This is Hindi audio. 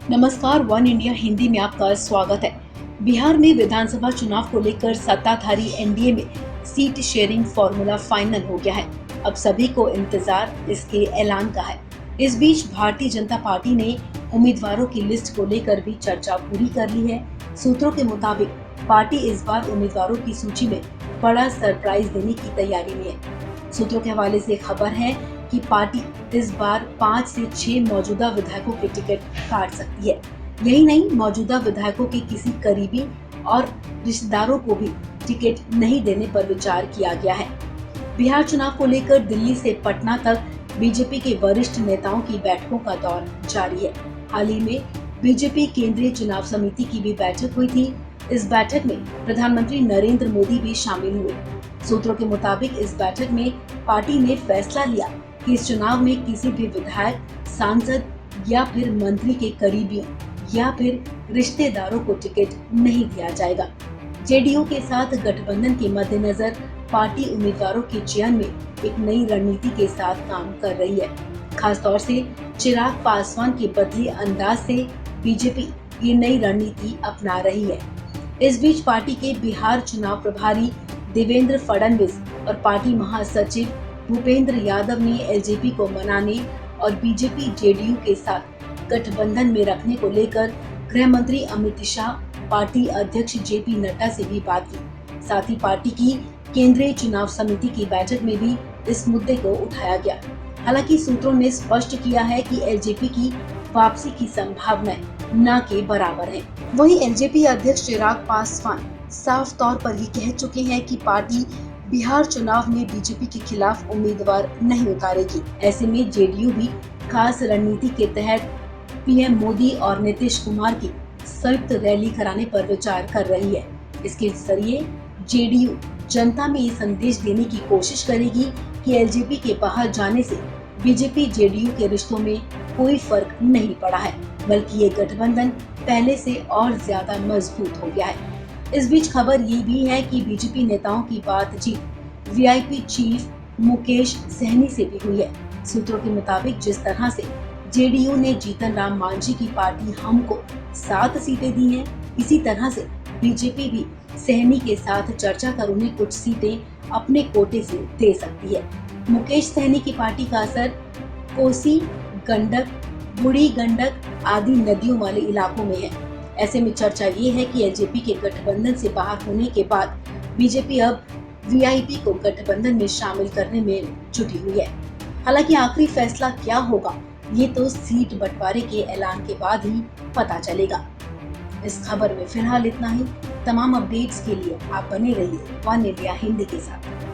नमस्कार, वन इंडिया हिंदी में आपका स्वागत है। बिहार में विधानसभा चुनाव को लेकर सत्ताधारी एनडीए में सीट शेयरिंग फॉर्मूला फाइनल हो गया है। अब सभी को इंतजार इसके ऐलान का है। इस बीच भारतीय जनता पार्टी ने उम्मीदवारों की लिस्ट को लेकर भी चर्चा पूरी कर ली है। सूत्रों के मुताबिक पार्टी इस बार उम्मीदवारों की सूची में बड़ा सरप्राइज देने की तैयारी में है। सूत्रों के हवाले से खबर है कि पार्टी इस बार 5 से 6 मौजूदा विधायकों के टिकट काट सकती है। यही नहीं, मौजूदा विधायकों के किसी करीबी और रिश्तेदारों को भी टिकट नहीं देने पर विचार किया गया है। बिहार चुनाव को लेकर दिल्ली से पटना तक बीजेपी के वरिष्ठ नेताओं की बैठकों का दौर जारी है। हाल ही में बीजेपी केंद्रीय चुनाव समिति की भी बैठक हुई थी। इस बैठक में प्रधानमंत्री नरेंद्र मोदी भी शामिल हुए। सूत्रों के मुताबिक इस बैठक में पार्टी ने फैसला लिया कि इस चुनाव में किसी भी विधायक, सांसद या फिर मंत्री के करीबियों या फिर रिश्तेदारों को टिकट नहीं दिया जाएगा। जेडीयू के साथ गठबंधन के मद्देनजर पार्टी उम्मीदवारों के चयन में एक नई रणनीति के साथ काम कर रही है। खास तौर से चिराग पासवान के बदले अंदाज से बीजेपी ये नई रणनीति अपना रही है। इस बीच पार्टी के बिहार चुनाव प्रभारी देवेंद्र फडणवीस और पार्टी महासचिव भूपेंद्र यादव ने एलजेपी को मनाने और बीजेपी जेडीयू के साथ गठबंधन में रखने को लेकर गृह मंत्री अमित शाह, पार्टी अध्यक्ष जेपी नड्डा से भी बात की। साथ ही पार्टी की केंद्रीय चुनाव समिति की बैठक में भी इस मुद्दे को उठाया गया। हालांकि सूत्रों ने स्पष्ट किया है कि एलजेपी की वापसी की संभावनाएं न के बराबर है। वहीं एलजेपी अध्यक्ष चिराग पासवान साफ तौर पर ही कह चुके हैं कि पार्टी बिहार चुनाव में बीजेपी के खिलाफ उम्मीदवार नहीं उतारेगी। ऐसे में जेडीयू भी खास रणनीति के तहत पीएम मोदी और नीतीश कुमार की संयुक्त रैली कराने पर विचार कर रही है। इसके जरिए जेडीयू जनता में ये संदेश देने की कोशिश करेगी कि एलजेपी के बाहर जाने से बीजेपी जेडीयू के रिश्तों में कोई फर्क नहीं पड़ा है, बल्कि ये गठबंधन पहले से और ज्यादा मजबूत हो गया है। इस बीच खबर ये भी है कि बीजेपी नेताओं की बातचीत वीआईपी चीफ मुकेश सहनी से भी हुई है। सूत्रों के मुताबिक जिस तरह से जेडीयू ने जीतन राम मांझी की पार्टी हम को 7 सीटें दी हैं, इसी तरह से बीजेपी भी सहनी के साथ चर्चा कर उन्हें कुछ सीटें अपने कोटे से दे सकती है। मुकेश सहनी की पार्टी का असर कोसी, गंडक, बूढ़ी गंडक आदि नदियों वाले इलाकों में है। ऐसे में चर्चा ये है कि एलजेपी के गठबंधन से बाहर होने के बाद बीजेपी अब वीआईपी को गठबंधन में शामिल करने में जुटी हुई है। हालांकि आखिरी फैसला क्या होगा ये तो सीट बंटवारे के ऐलान के बाद ही पता चलेगा। इस खबर में फिलहाल इतना ही। तमाम अपडेट्स के लिए आप बने रहिए वन इंडिया हिंदी के साथ।